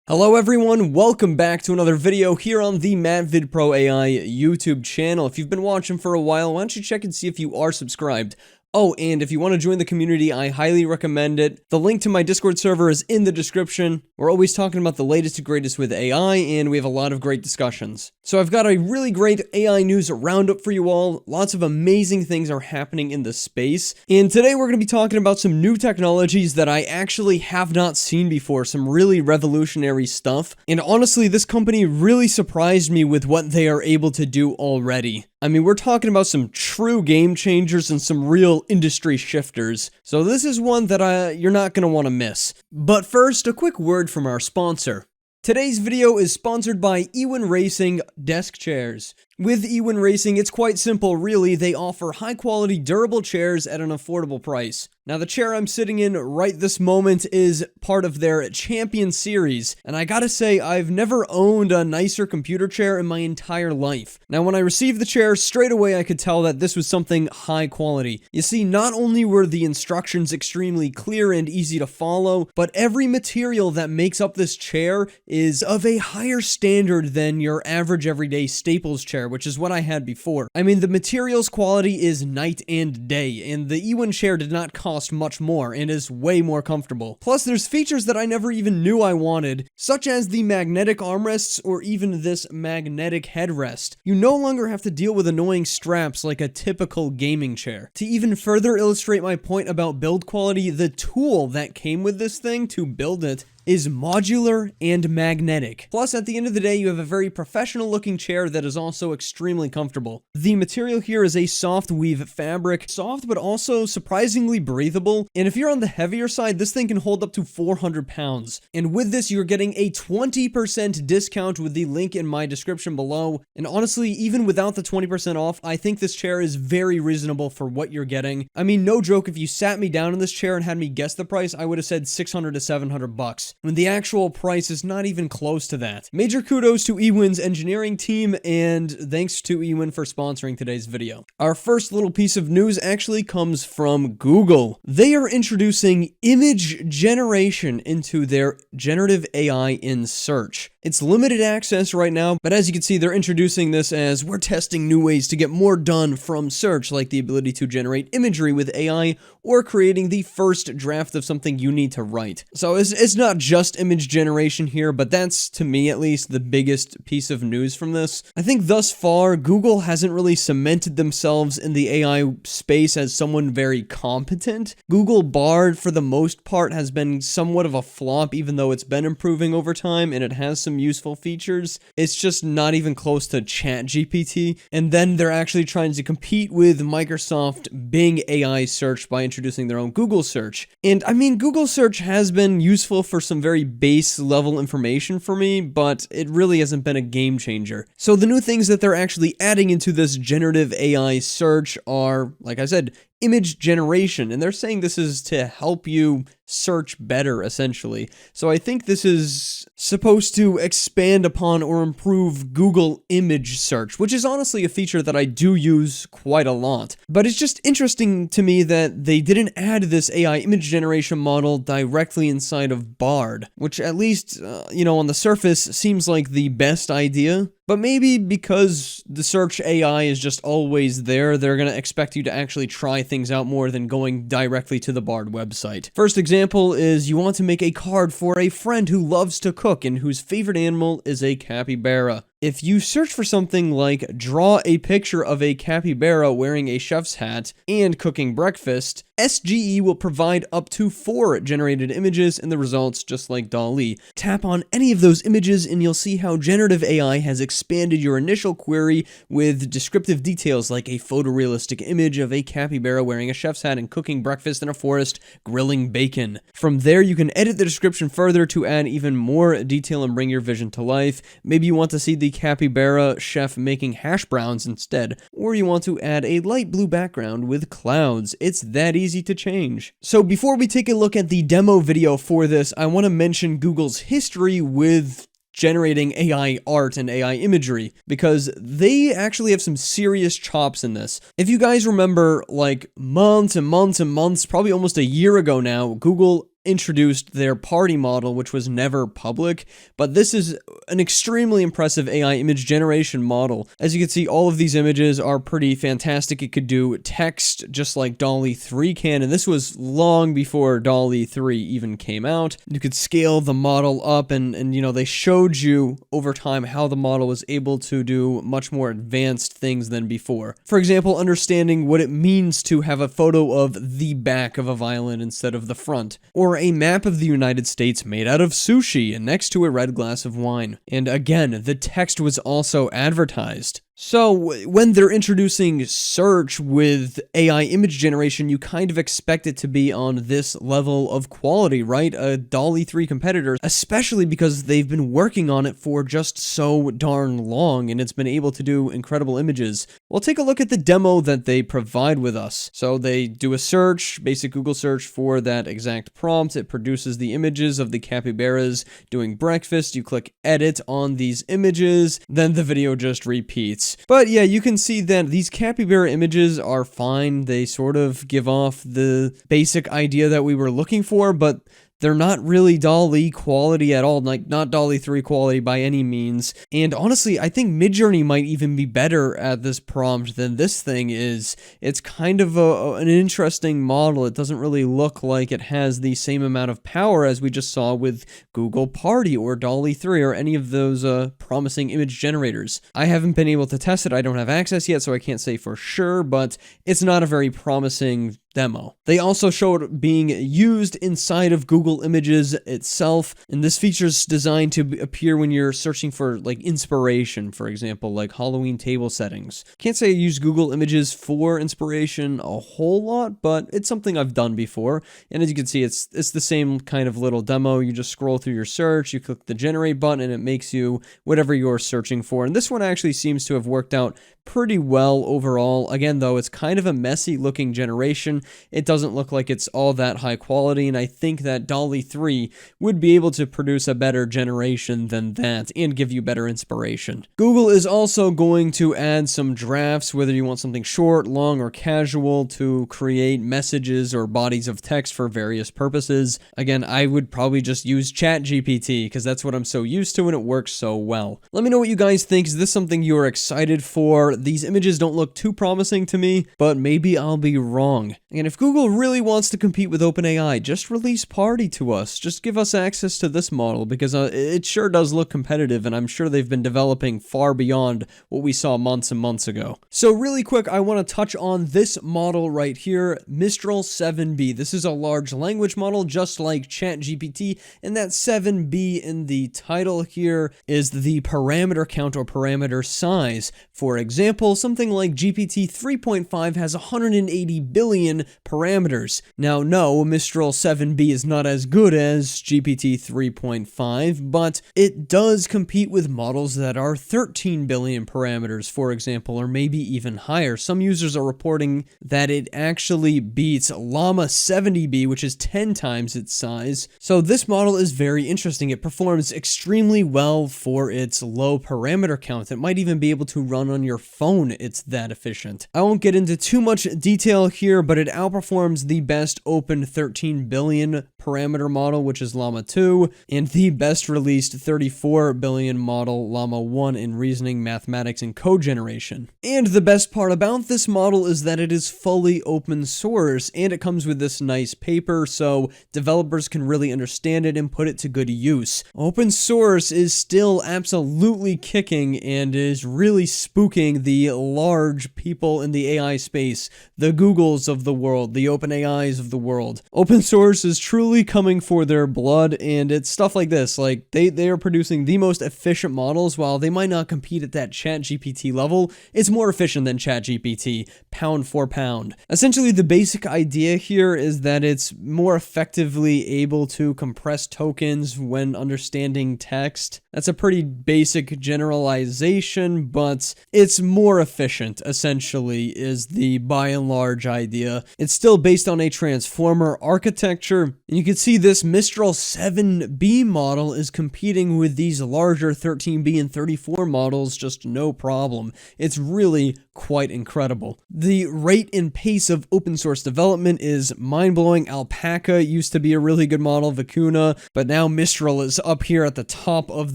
Hello everyone, welcome back to another video here on the MattVidPro AI YouTube channel. If you've been watching for a while, why don't you check and see if you are subscribed. Oh, and if you want to join the community, I highly recommend it. The link to my Discord server is in the description. We're always talking about the latest and greatest with AI, and we have a lot of great discussions. So I've got a really great AI news roundup for you all. Lots of amazing things are happening in the space. And today we're going to be talking about some new technologies that I actually have not seen before, some really revolutionary stuff. And honestly, this company really surprised me with what they are able to do already. I mean, we're talking about some true game changers and some real industry shifters. So this is one that you're not going to want to miss. But first, a quick word from our sponsor. Today's video is sponsored by Ewin Racing Desk Chairs. With Ewin Racing, it's quite simple really. They offer high-quality, durable chairs at an affordable price. Now, the chair I'm sitting in right this moment is part of their Champion series, and I gotta say, I've never owned a nicer computer chair in my entire life. Now, when I received the chair, straight away I could tell that this was something high quality. You see, not only were the instructions extremely clear and easy to follow, but every material that makes up this chair is of a higher standard than your average everyday Staples chair, which is what I had before. I mean, the materials quality is night and day, and the Ewin chair did not cost much more and is way more comfortable. Plus, there's features that I never even knew I wanted, such as the magnetic armrests or even this magnetic headrest. You no longer have to deal with annoying straps like a typical gaming chair. To even further illustrate my point about build quality, the tool that came with this thing to build it is modular and magnetic. Plus, at the end of the day, you have a very professional looking chair that is also extremely comfortable. The material here is a soft weave fabric, soft but also surprisingly breathable, and if you're on the heavier side, this thing can hold up to 400 pounds. And with this, you're getting a 20% discount with the link in my description below, and honestly, even without the 20% off, I think this chair is very reasonable for what you're getting. I mean, no joke, if you sat me down in this chair and had me guess the price, I would have said 600 to 700 bucks. When the actual price is not even close to that. Major kudos to Ewin's engineering team, and thanks to Ewin for sponsoring today's video. Our first little piece of news actually comes from Google. They are introducing image generation into their generative AI in search. It's limited access right now, but as you can see, they're introducing this as we're testing new ways to get more done from search, like the ability to generate imagery with AI or creating the first draft of something you need to write. So it's not just image generation here, but that's, to me at least, the biggest piece of news from this. I think thus far, Google hasn't really cemented themselves in the AI space as someone very competent. Google Bard, for the most part, has been somewhat of a flop, even though it's been improving over time and it has some useful features. It's just not even close to ChatGPT. And then they're actually trying to compete with Microsoft Bing AI search by introducing their own Google search. And I mean, Google search has been useful for some very base level information for me, but it really hasn't been a game changer. So the new things that they're actually adding into this generative AI search are, like I said, image generation, and they're saying this is to help you search better, essentially. So I think this is supposed to expand upon or improve Google image search, which is honestly a feature that I do use quite a lot. But it's just interesting to me that they didn't add this AI image generation model directly inside of Bard, which at least, on the surface seems like the best idea. But maybe because the search AI is just always there, they're going to expect you to actually try things out more than going directly to the Bard website. First example is you want to make a card for a friend who loves to cook and whose favorite animal is a capybara. If you search for something like draw a picture of a capybara wearing a chef's hat and cooking breakfast, SGE will provide up to 4 generated images in the results, just like DALL-E. Tap on any of those images and you'll see how generative AI has expanded your initial query with descriptive details like a photorealistic image of a capybara wearing a chef's hat and cooking breakfast in a forest, grilling bacon. From there, you can edit the description further to add even more detail and bring your vision to life. Maybe you want to see the capybara chef making hash browns instead, or you want to add a light blue background with clouds. It's that easy to change. So before we take a look at the demo video for this, I want to mention Google's history with generating AI art and AI imagery, because they actually have some serious chops in this. If you guys remember, like months and months and months, probably almost a year ago now, Google introduced their party model, which was never public, but this is an extremely impressive AI image generation model. As you can see, all of these images are pretty fantastic. It could do text just like DALL-E 3 can, and this was long before DALL-E 3 even came out. You could scale the model up, and you know, they showed you over time how the model was able to do much more advanced things than before. For example, understanding what it means to have a photo of the back of a violin instead of the front, or a map of the United States made out of sushi and next to a red glass of wine. And again, the text was also advertised. So when they're introducing search with AI image generation, you kind of expect it to be on this level of quality, right? A DALL-E 3 competitor, especially because they've been working on it for just so darn long and it's been able to do incredible images. We'll take a look at the demo that they provide with us. So they do a search, basic Google search for that exact prompt. It produces the images of the capybaras doing breakfast. You click edit on these images, then the video just repeats. But yeah, you can see that these capybara images are fine. They sort of give off the basic idea that we were looking for, but they're not really DALL-E quality at all, like not DALL-E 3 quality by any means. And honestly, I think Midjourney might even be better at this prompt than this thing is. It's kind of an interesting model. It doesn't really look like it has the same amount of power as we just saw with Google Party or DALL-E 3 or any of those promising image generators. I haven't been able to test it. I don't have access yet, so I can't say for sure, but it's not a very promising demo. They also showed being used inside of Google Images itself, and this feature is designed to appear when you're searching for like inspiration, for example, like Halloween table settings. Can't say I use Google Images for inspiration a whole lot, but it's something I've done before, and as you can see, it's the same kind of little demo. You just scroll through your search, you click the generate button, and it makes you whatever you're searching for, and this one actually seems to have worked out pretty well overall. Again, though, it's kind of a messy looking generation. It doesn't look like it's all that high quality, and I think that DALL-E 3 would be able to produce a better generation than that and give you better inspiration. Google is also going to add some drafts, whether you want something short, long, or casual, to create messages or bodies of text for various purposes. Again, I would probably just use ChatGPT because that's what I'm so used to and it works so well. Let me know what you guys think. Is this something you're excited for? These images don't look too promising to me, but maybe I'll be wrong. And if Google really wants to compete with OpenAI, just release Party to us. Just give us access to this model because it sure does look competitive, and I'm sure they've been developing far beyond what we saw months and months ago. So really quick, I want to touch on this model right here, Mistral 7B. This is a large language model just like ChatGPT, and that 7B in the title here is the parameter count or parameter size. For example, something like GPT 3.5 has 180 billion parameters. Now, no, Mistral 7B is not as good as GPT 3.5, but it does compete with models that are 13 billion parameters, for example, or maybe even higher. Some users are reporting that it actually beats Llama 70B, which is 10 times its size. So this model is very interesting. It performs extremely well for its low parameter count. It might even be able to run on your phone. It's that efficient. I won't get into too much detail here, but it outperforms the best open 13 billion parameter model, which is Llama 2, and the best released 34 billion model, Llama 1, in reasoning, mathematics, and code generation. And the best part about this model is that it is fully open source, and it comes with this nice paper, so developers can really understand it and put it to good use. Open source is still absolutely kicking and is really spooking the large people in the AI space, the Googles of the world, the OpenAIs of the world. Open source is truly coming for their blood, and it's stuff like this. Like, they are producing the most efficient models. While they might not compete at that ChatGPT level, it's more efficient than ChatGPT, pound for pound. Essentially, the basic idea here is that it's more effectively able to compress tokens when understanding text. That's a pretty basic generalization, but it's more efficient, essentially, is the by and large idea. It's still based on a transformer architecture, and you can see this Mistral 7B model is competing with these larger 13B and 34 models just no problem. It's really quite incredible. The rate and pace of open source development is mind-blowing. Alpaca used to be a really good model, Vicuna, but now Mistral is up here at the top of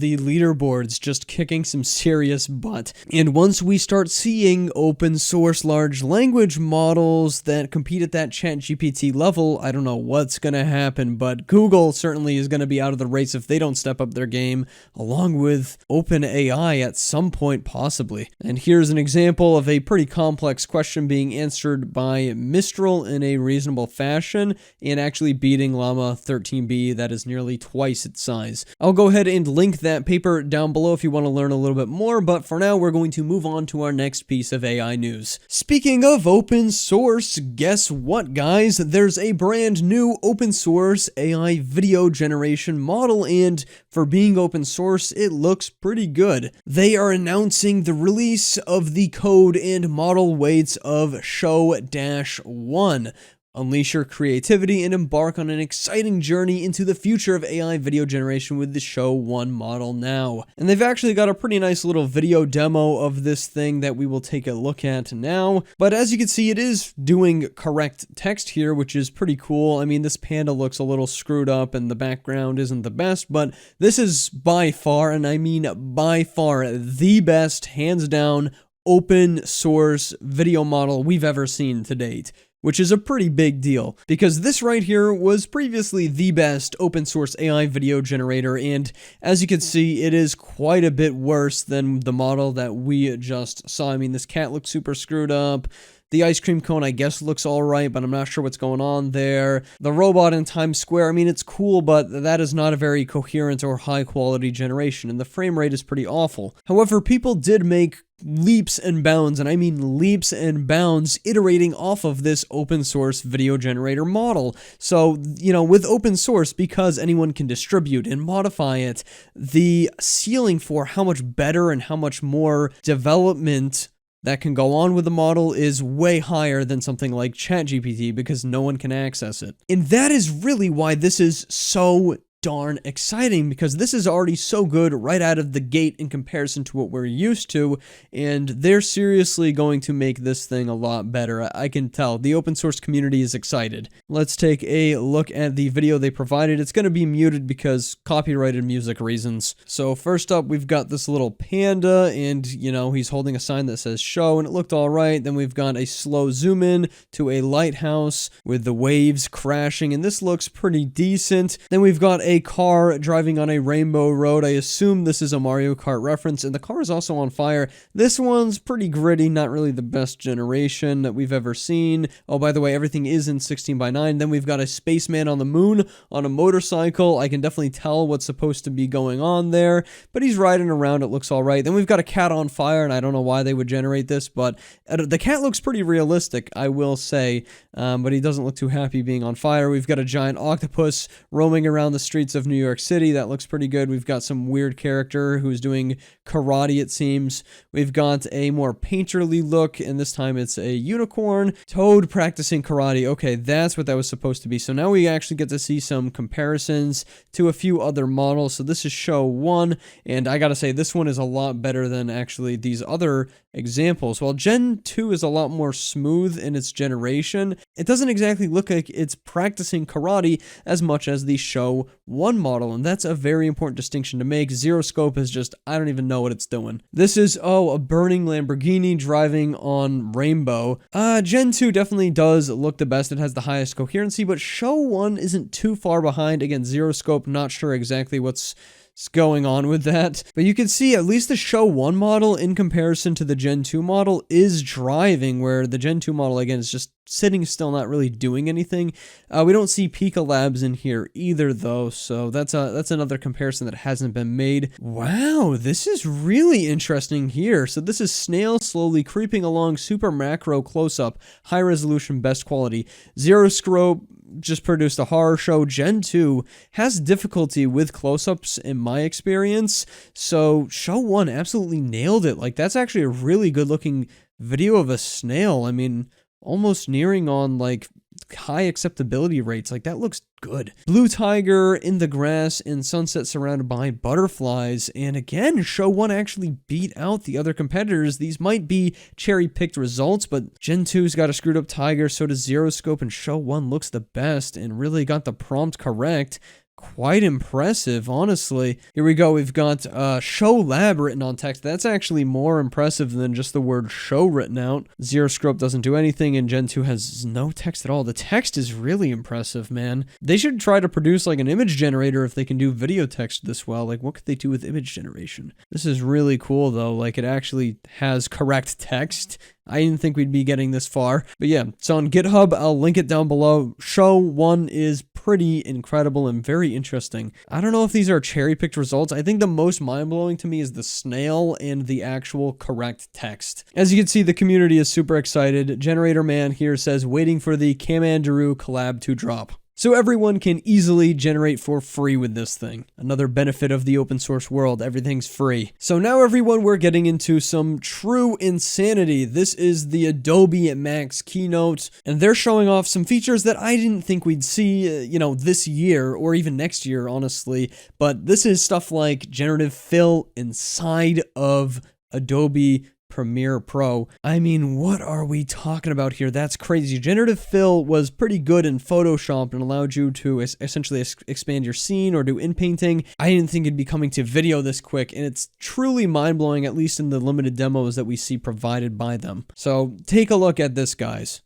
the leaderboards, just kicking some serious butt. And once we start seeing open source large language models that compete at that ChatGPT level, I don't know what's going to happen, but Google certainly is going to be out of the race if they don't step up their game, along with OpenAI at some point possibly. And here's an example of a pretty complex question being answered by Mistral in a reasonable fashion and actually beating Llama 13B that is nearly twice its size. I'll go ahead and link that paper down below if you want to learn a little bit more, but for now we're going to move on to our next piece of AI news. Speaking of open source, guess what guys? There's a brand new open source AI video generation model, and for being open source, it looks pretty good. They are announcing the release of the code and model weights of Show-1. Unleash your creativity and embark on an exciting journey into the future of AI video generation with the Show-1 model now. And they've actually got a pretty nice little video demo of this thing that we will take a look at now. But as you can see, it is doing correct text here, which is pretty cool. I mean, this panda looks a little screwed up and the background isn't the best, but this is by far, and I mean by far, the best, hands down, open source video model we've ever seen to date, which is a pretty big deal, because this right here was previously the best open source AI video generator, and as you can see, it is quite a bit worse than the model that we just saw. I mean, this cat looks super screwed up. The ice cream cone, I guess, looks alright, but I'm not sure what's going on there. The robot in Times Square, I mean, it's cool, but that is not a very coherent or high-quality generation, and the frame rate is pretty awful. However, people did make leaps and bounds, and I mean leaps and bounds, iterating off of this open source video generator model. So, you know, with open source, because anyone can distribute and modify it, the ceiling for how much better and how much more development that can go on with the model is way higher than something like ChatGPT, because no one can access it. And that is really why this is so darn exciting, because this is already so good right out of the gate in comparison to what we're used to, and they're seriously going to make this thing a lot better. I can tell. The open source community is excited. Let's take a look at the video they provided. It's going to be muted because copyrighted music reasons. So first up, we've got this little panda, and you know, he's holding a sign that says show, and it looked all right. Then we've got a slow zoom in to a lighthouse with the waves crashing, and this looks pretty decent. Then we've got a car driving on a rainbow road. I assume this is a Mario Kart reference, and the car is also on fire. This one's pretty gritty, not really the best generation that we've ever seen. Oh, by the way, everything is in 16:9. Then we've got a spaceman on the moon on a motorcycle. I can definitely tell what's supposed to be going on there, but he's riding around. It looks all right. Then we've got a cat on fire, and I don't know why they would generate this, but the cat looks pretty realistic, I will say, but he doesn't look too happy being on fire. We've got a giant octopus roaming around the streets of New York City. That looks pretty good. We've got some weird character who's doing karate, it seems. We've got a more painterly look, and this time it's a unicorn. Toad practicing karate. Okay, that's what that was supposed to be. So now we actually get to see some comparisons to a few other models. So this is Show-1, and I gotta say, this one is a lot better than actually these other examples. While Gen 2 is a lot more smooth in its generation, it doesn't exactly look like it's practicing karate as much as the Show-1 model, and that's a very important distinction to make. Zero scope is just, I don't even know what it's doing. This is, oh, a burning Lamborghini driving on rainbow. Gen 2 definitely does look the best. It has the highest coherency, but Show-1 isn't too far behind. Again, zero scope, not sure exactly what's going on with that, but you can see at least the Show-1 model in comparison to the Gen 2 model is driving, where the Gen 2 model, again, is just sitting still, not really doing anything. We don't see Pika Labs in here either, though, so that's another comparison that hasn't been made. Wow, this is really interesting here. So this is Snail slowly creeping along, super macro close-up, high resolution, best quality. Zero scope just produced a horror show. Gen 2 has difficulty with close-ups in my experience, so Show-1 absolutely nailed it. Like, that's actually a really good looking video of a snail. I mean, almost nearing on like high acceptability rates. Like, that looks good. Blue tiger in the grass and sunset surrounded by butterflies. And again, show 1 actually beat out the other competitors. These might be cherry-picked results, but Gen 2's got a screwed up tiger, so does Zero Scope, and show 1 looks the best and really got the prompt correct. Quite impressive, honestly. Here we go. We've got show lab written on text. That's actually more impressive than just the word show written out. Zero Scope doesn't do anything, and Gen 2 has no text at all. The text is really impressive, man. They should try to produce like an image generator if they can do video text this well. Like, what could they do with image generation? This is really cool, though. Like, it actually has correct text. I didn't think we'd be getting this far. But yeah, it's on GitHub. I'll link it down below. Show 1 is pretty incredible and very interesting. I don't know if these are cherry-picked results. I think the most mind-blowing to me is the snail and the actual correct text. As you can see, the community is super excited. Generator Man here says, waiting for the Kamandaru collab to drop. So everyone can easily generate for free with this thing. Another benefit of the open source world, everything's free. So now everyone, we're getting into some true insanity. This is the Adobe Max keynote, and they're showing off some features that I didn't think we'd see, this year or even next year, honestly. But this is stuff like generative fill inside of Adobe Premiere Pro. I mean, what are we talking about here? That's crazy. Generative fill was pretty good in Photoshop and allowed you to essentially expand your scene or do in-painting. I didn't think it'd be coming to video this quick, and it's truly mind-blowing, at least in the limited demos that we see provided by them. So take a look at this, guys.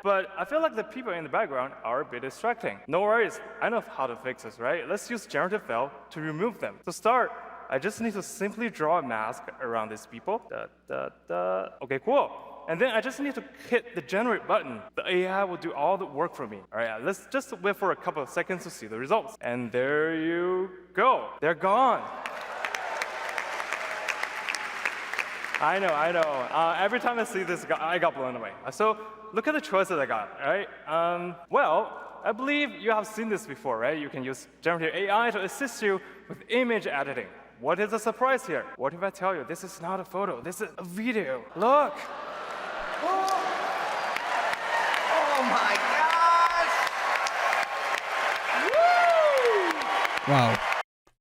But I feel like the people in the background are a bit distracting. No worries, I know how to fix this, right? Let's use generative fill to remove them. To start, I just need to simply draw a mask around these people. Okay, cool. And then I just need to hit the generate button. The AI will do all the work for me. All right, let's just wait for a couple of seconds to see the results. And there you go. They're gone. I know. Every time I see this, I got blown away. So look at the choices I got, right? Well, I believe you have seen this before, right? You can use generative AI to assist you with image editing. What is the surprise here? What if I tell you this is not a photo, this is a video? Look! Oh my gosh! Woo! Wow.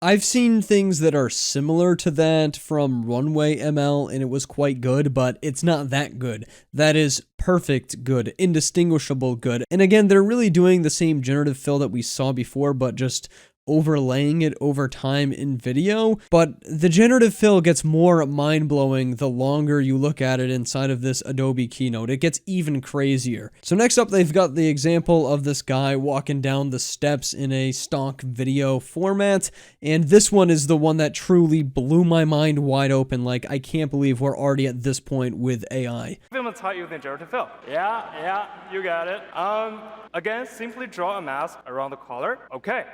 I've seen things that are similar to that from Runway ML, and it was quite good, but it's not that good. That is perfect good, indistinguishable good. And again, they're really doing the same generative fill that we saw before, but just overlaying it over time in video. But the generative fill gets more mind-blowing the longer you look at it inside of this Adobe keynote. It gets even crazier. So next up, they've got the example of this guy walking down the steps in a stock video format, and this one is the one that truly blew my mind wide open. Like, I can't believe we're already at this point with AI. I'm gonna tell you the generative fill. Yeah, you got it. Again, simply draw a mask around the collar. Okay.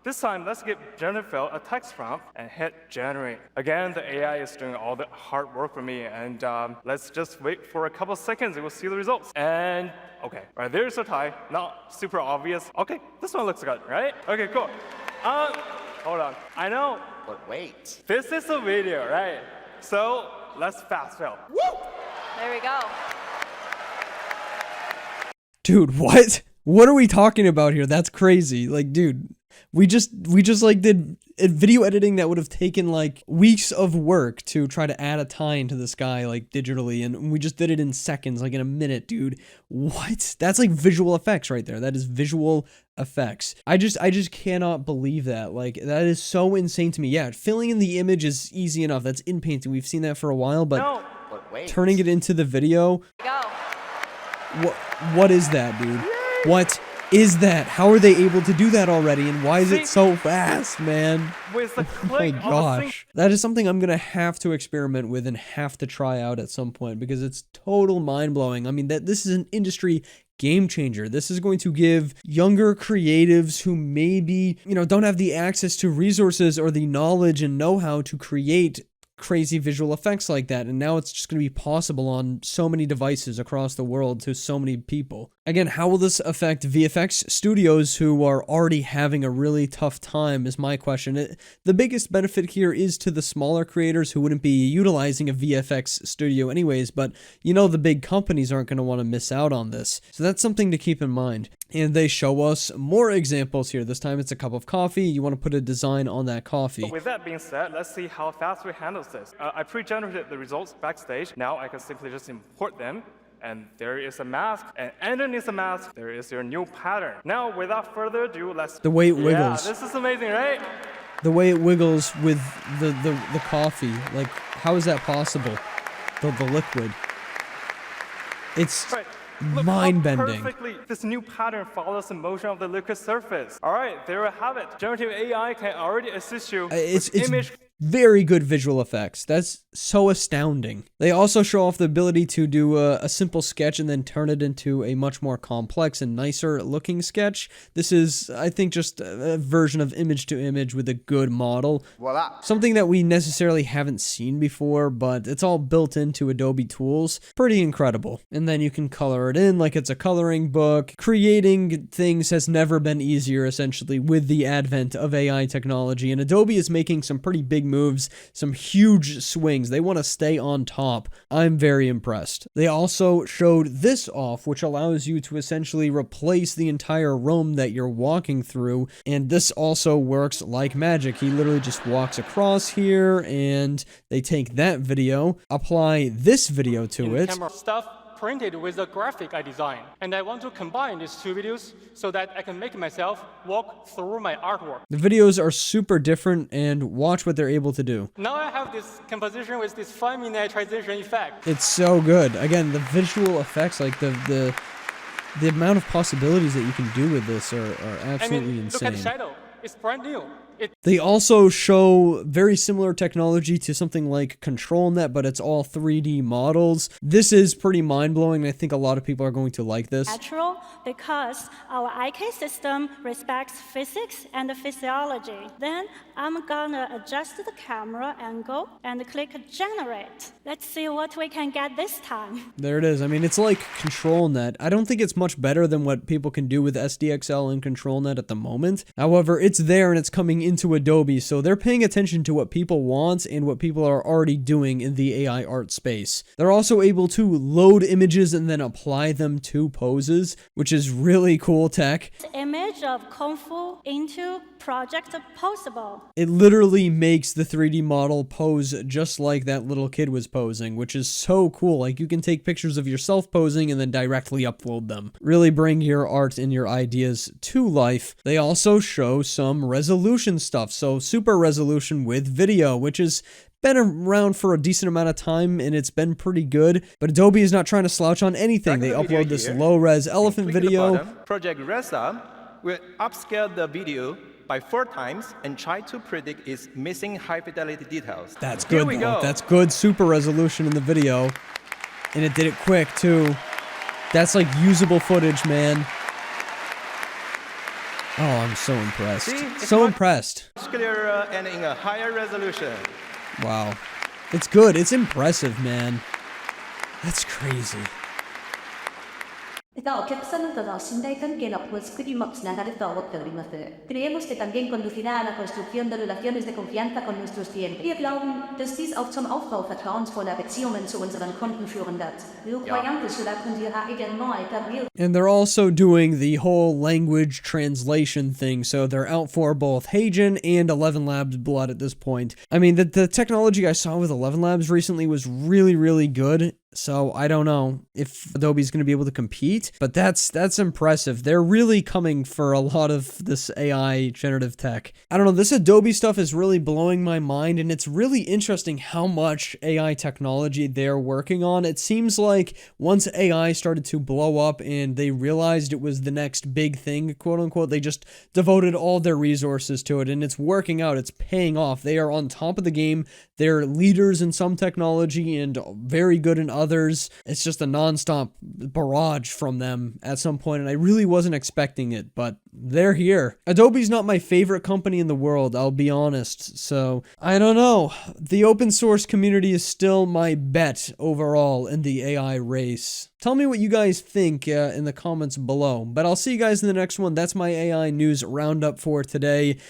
This time, let's give generative fill a text prompt and hit generate. Again, the AI is doing all the hard work for me, and let's just wait for a couple seconds and we'll see the results. And okay, right, there's a tie, not super obvious. Okay, this one looks good, right? Okay, cool. Hold on, I know. But wait. This is a video, right? So let's fast fill. Woo! There we go. Dude, what? What are we talking about here? That's crazy. Like, dude, we just like did video editing that would have taken like weeks of work to try to add a tie into this guy like digitally, and we just did it in seconds, like in a minute, dude. What? That's like visual effects right there. That is visual effects. I just cannot believe that. Like, that is so insane to me. Yeah, filling in the image is easy enough. That's in painting. We've seen that for a while, but No. But wait. turning it into the video, Go. what is that, dude? What is that? How are they able to do that already, and why is it so fast, man? With the Oh my click of a single gosh. That is something I'm gonna have to experiment with and have to try out at some point, because it's total mind-blowing. I mean, this is an industry game changer. This is going to give younger creatives who maybe, don't have the access to resources or the knowledge and know-how to create crazy visual effects like that, and now it's just going to be possible on so many devices across the world to so many people. Again, how will this affect VFX studios who are already having a really tough time is my question. The biggest benefit here is to the smaller creators who wouldn't be utilizing a VFX studio anyways, but you know the big companies aren't going to want to miss out on this. So that's something to keep in mind. And they show us more examples here. This time it's a cup of coffee. You want to put a design on that coffee. With that being said, let's see how fast we handle this. I pre-generated the results backstage. Now I can simply just import them. And there is a mask, and underneath the mask, there is your new pattern. Now, without further ado, let's... The way it wiggles. Yeah, this is amazing, right? The way it wiggles with the coffee. Like, how is that possible? The liquid. It's right. Look mind-bending. how perfectly this new pattern follows the motion of the liquid surface. All right, there we have it. Generative AI can already assist you with image... Very good visual effects. That's so astounding. They also show off the ability to do a simple sketch and then turn it into a much more complex and nicer looking sketch. This is, I think, just a version of image to image with a good model. Voila. Something that we necessarily haven't seen before, but it's all built into Adobe tools. Pretty incredible. And then you can color it in like it's a coloring book. Creating things has never been easier, essentially, with the advent of AI technology. And Adobe is making some pretty big moves, some huge swings. They want to stay on top. I'm very impressed. They also showed this off, which allows you to essentially replace the entire room that you're walking through. And this also works like magic. He literally just walks across here and they take that video, apply this video to it. Camera stuff printed with the graphic I designed. And I want to combine these two videos so that I can make myself walk through my artwork. The videos are super different and watch what they're able to do. Now I have this composition with this 5-minute transition effect. It's so good. Again, the visual effects, like the amount of possibilities that you can do with this are absolutely Look at the insane. shadow. It's brand new. They also show very similar technology to something like ControlNet, but it's all 3D models. This is pretty mind-blowing, and I think a lot of people are going to like this. Natural, because our IK system respects physics and physiology. Then I'm gonna adjust the camera angle and click generate. Let's see what we can get this time. There it is. I mean, it's like ControlNet. I don't think it's much better than what people can do with SDXL and ControlNet at the moment. However, it's there and it's coming into Adobe, so they're paying attention to what people want and what people are already doing in the AI art space. They're also able to load images and then apply them to poses, which is really cool tech. Image of Kung Fu into project posable. It literally makes the 3D model pose just like that little kid was posing, which is so cool. Like, you can take pictures of yourself posing and then directly upload them. Really bring your art and your ideas to life. They also show some resolution stuff, so super resolution with video, which has been around for a decent amount of time and it's been pretty good, but Adobe is not trying to slouch on anything. They upload this low-res elephant video. Project Resa will upscale the video by 4 times and try to predict its missing high-fidelity details. That's good, though. That's good super resolution in the video, and it did it quick, too. That's like usable footage, man. Oh, I'm so impressed. So impressed. Clearer and in a higher resolution. Wow. It's good. It's impressive, man. That's crazy. お客様との信頼関係の構築にもつながると思っております。Creemos que también conducirá a la construcción de relaciones de confianza con nuestros clientes. Wir glauben, dass dies auch zum Aufbau vertrauensvoller Beziehungen zu unseren Kunden führen wird. Nous croyons que cela conduira également à établir. And they're also doing the whole language translation thing, so they're out for both Heijen and 11 Labs blood at this point. I mean, the technology I saw with 11 Labs recently was really, really good. So I don't know if Adobe's going to be able to compete, but that's impressive. They're really coming for a lot of this AI generative tech. I don't know, this Adobe stuff is really blowing my mind, and it's really interesting how much AI technology they're working on. It seems like once AI started to blow up and they realized it was the next big thing, quote unquote, they just devoted all their resources to it, and it's working out. It's paying off. They are on top of the game. They're leaders in some technology and very good in others. others. It's just a nonstop barrage from them at some point, and I really wasn't expecting it, but they're here. Adobe's not my favorite company in the world, I'll be honest, so I don't know. The open source community is still my bet overall in the AI race. Tell me what you guys think in the comments below, but I'll see you guys in the next one. That's my AI news roundup for today.